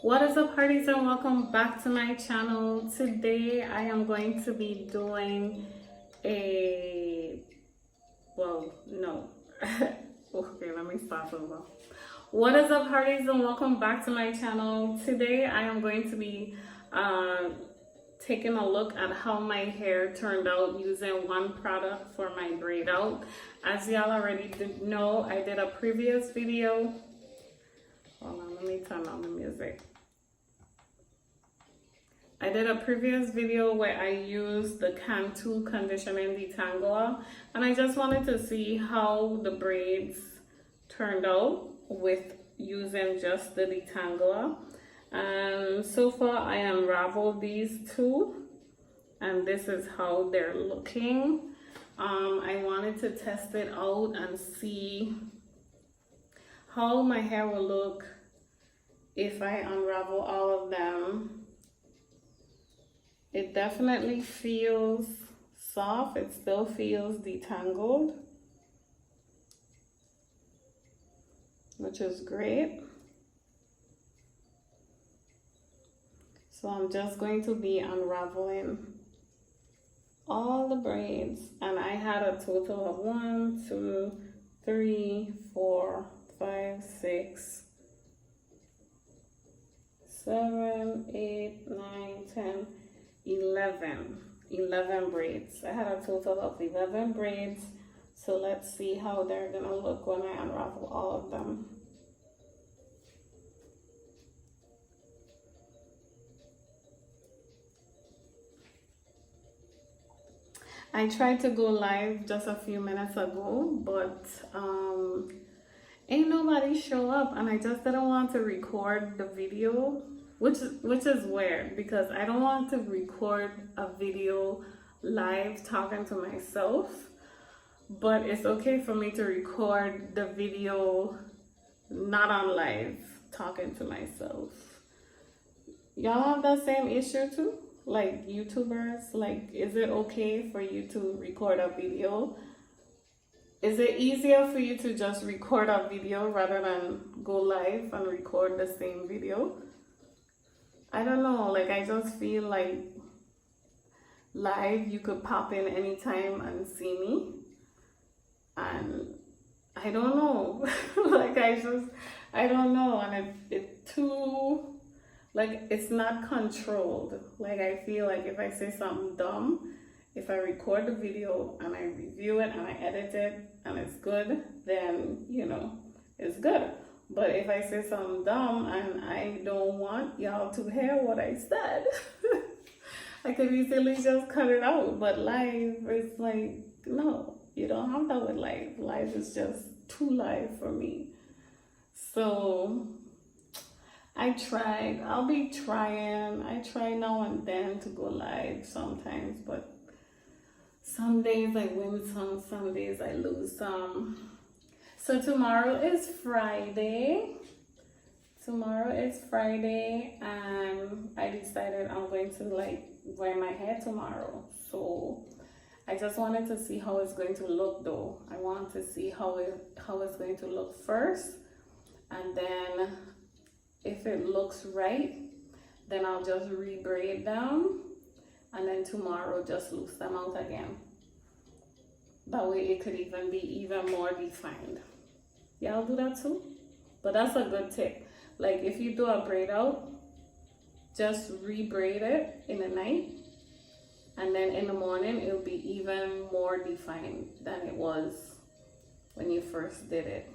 What is up, parties, and welcome back to my channel. Today I am going to be doing a okay, let me start over. What is up, parties, and welcome back to my channel. Today I am going to be taking a look at how my hair turned out using one product for my braid out. As y'all already know, I did a previous video. Hold on, let me turn on the music. I did a previous video where I used the Shampoo Conditioning Detangler, and I just wanted to see how the braids turned out with using just the detangler. And so far I unraveled these two, and this is how they're looking. I wanted to test it out and see how my hair will look if I unravel all of them. It definitely feels soft. It still feels detangled, which is great. So I'm just going to be unraveling all the braids, and I had a total of 1, 2, 3, 4, 5, 6, 7, 8, 9, 10, 11 braids. I had a total of 11 braids. So let's see how they're gonna look when I unravel all of them. I tried to go live just a few minutes ago, but ain't nobody show up, and I just didn't want to record the video, which is weird because I don't want to record a video live talking to myself, but it's okay for me to record the video not on live talking to myself. Y'all have that same issue too? Like YouTubers, like, is it okay for you to record a video? Is it easier for you to just record a video rather than go live and record the same video? I don't know, like, I just feel like live you could pop in anytime and see me, and I don't know. Like, I don't know, and it's too, like, it's not controlled. Like, I feel like if I say something dumb, if I record the video and I review it and I edit it and it's good, then, you know, it's good. But if I say something dumb and I don't want y'all to hear what I said, I could easily just cut it out. But live is like, no, you don't have that with live. Live is just too live for me. So I tried. I'll be trying. I try now and then to go live sometimes, but some days I win some days I lose some. So tomorrow is Friday. Tomorrow is Friday, and I decided I'm going to like wear my hair tomorrow. So I just wanted to see how it's going to look though. I want to see how it's going to look first, and then if it looks right, then I'll just re-braid them, and then tomorrow just loose them out again. That way it could even be even more defined. Y'all do that too? But that's a good tip. Like, if you do a braid out, just re-braid it in the night, and then in the morning it'll be even more defined than it was when you first did it.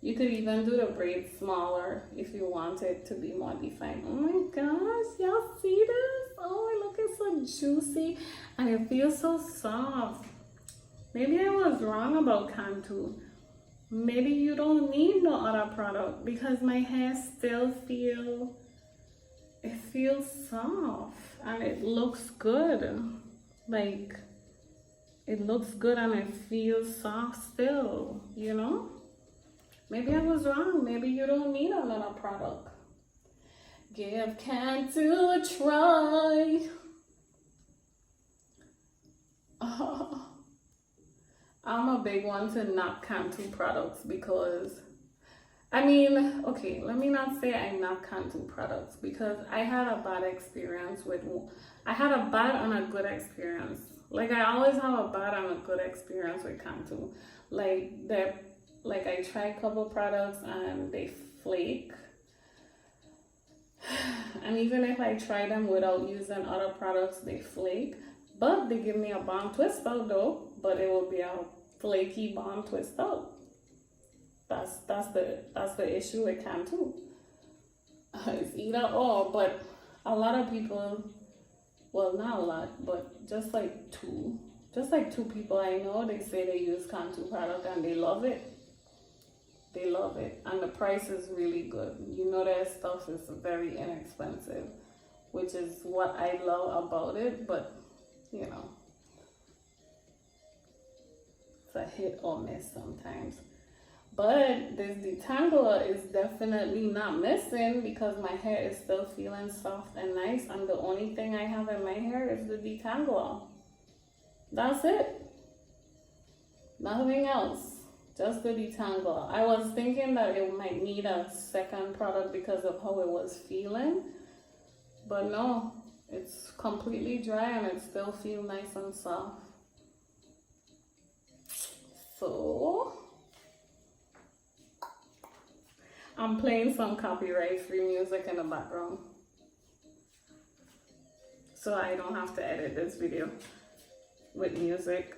You could even do the braid smaller if you want it to be more defined. Oh my gosh, y'all see this? Oh, it's looking so juicy, and it feels so soft. Maybe I was wrong about Cantu. Maybe you don't need no other product, because my hair still feels soft and it looks good. Like, it looks good and it feels soft still, you know? Maybe I was wrong. Maybe you don't need another product. Give Cantu a try. Oh, I'm a big one to knock Cantu products because I mean, okay, let me not say I not can't do products, because I had a bad experience with, I had a bad and a good experience. Like I always have a bad and a good experience with Cantu. Like that, like I tried a couple products and they flake. And even if I try them without using other products, they flake. But they give me a bomb twist out though, but it will be a flaky bomb twist out. That's the issue with Cantu. It's either or, but a lot of people, well, not a lot, but just like two people I know, they say they use Cantu product and they love it. They love it, and the price is really good. You know, their stuff is very inexpensive, which is what I love about it. But you know, it's a hit or miss sometimes. But this detangler is definitely not missing, because my hair is still feeling soft and nice, and the only thing I have in my hair is the detangler. That's it. Nothing else. Just the detangler. I was thinking that it might need a second product because of how it was feeling, but no, it's completely dry and it still feels nice and soft. So I'm playing some copyright-free music in the background, so I don't have to edit this video with music.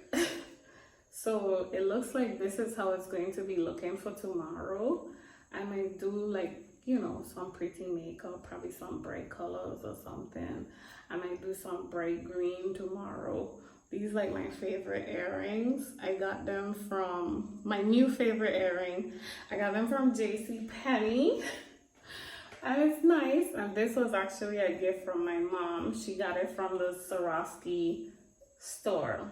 So it looks like this is how it's going to be looking for tomorrow. I might do like, you know, some pretty makeup, probably some bright colors or something. I might do some bright green tomorrow. These like my favorite earrings. I got them from, my new favorite earring, I got them from JCPenney. And it's nice. And this was actually a gift from my mom. She got it from the Swarovski store.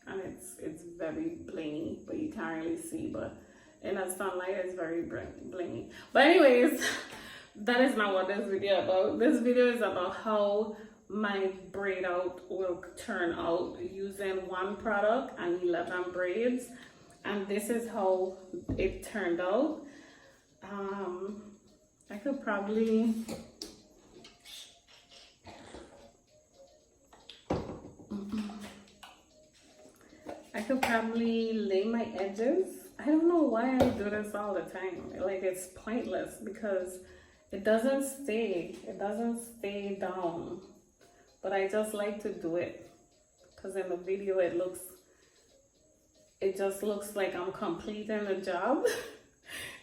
And it's very blingy, but you can't really see, but in the sunlight it's very blingy. But anyways, that is not what this video is about. This video is about how my braid out will turn out using one product and 11 braids. And this is how it turned out. I could probably lay my edges. I don't know why I do this all the time. Like, it's pointless because it doesn't stay down. But I just like to do it because in the video it just looks like I'm completing the job.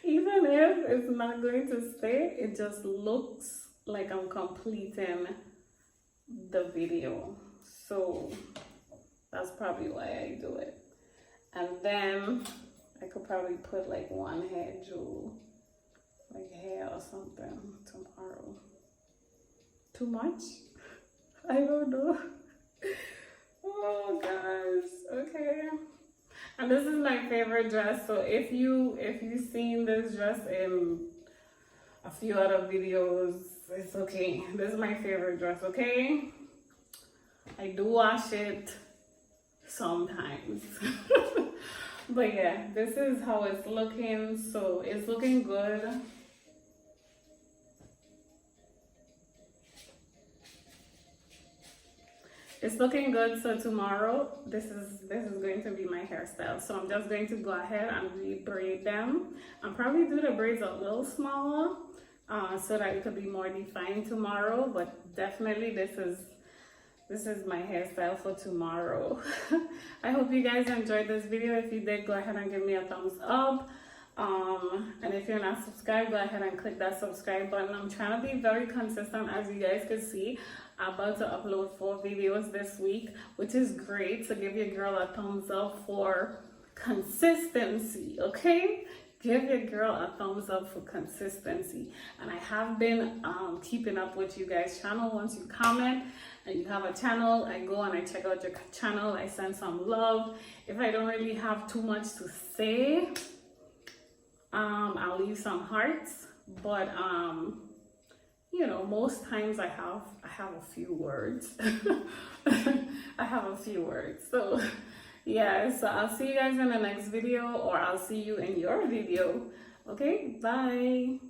Even if it's not going to stay, it just looks like I'm completing the video. So that's probably why I do it. And then I could probably put like one hair jewel, like hair or something tomorrow. Too much? I don't know. Oh gosh. Okay. And this is my favorite dress. So if you've seen this dress in a few other videos, it's okay. This is my favorite dress, okay? I do wash it sometimes. But yeah, this is how it's looking. So it's looking good. It's looking good. So tomorrow, this is going to be my hairstyle. So I'm just going to go ahead and re-braid them. I'll probably do the braids a little smaller so that it could be more defined tomorrow. But definitely this is my hairstyle for tomorrow. I hope you guys enjoyed this video. If you did, go ahead and give me a thumbs up. And if you're not subscribed, go ahead and click that subscribe button. I'm trying to be very consistent, as you guys can see. I'm about to upload 4 videos this week, which is great. So give your girl a thumbs up for consistency, okay? Give your girl a thumbs up for consistency. And I have been keeping up with you guys' channel. Once you comment and you have a channel, I go and I check out your channel. I send some love. If I don't really have too much to say, I'll leave some hearts. But you know, most times I have a few words. I have a few words. So yeah, so I'll see you guys in the next video, or I'll see you in your video Okay, bye.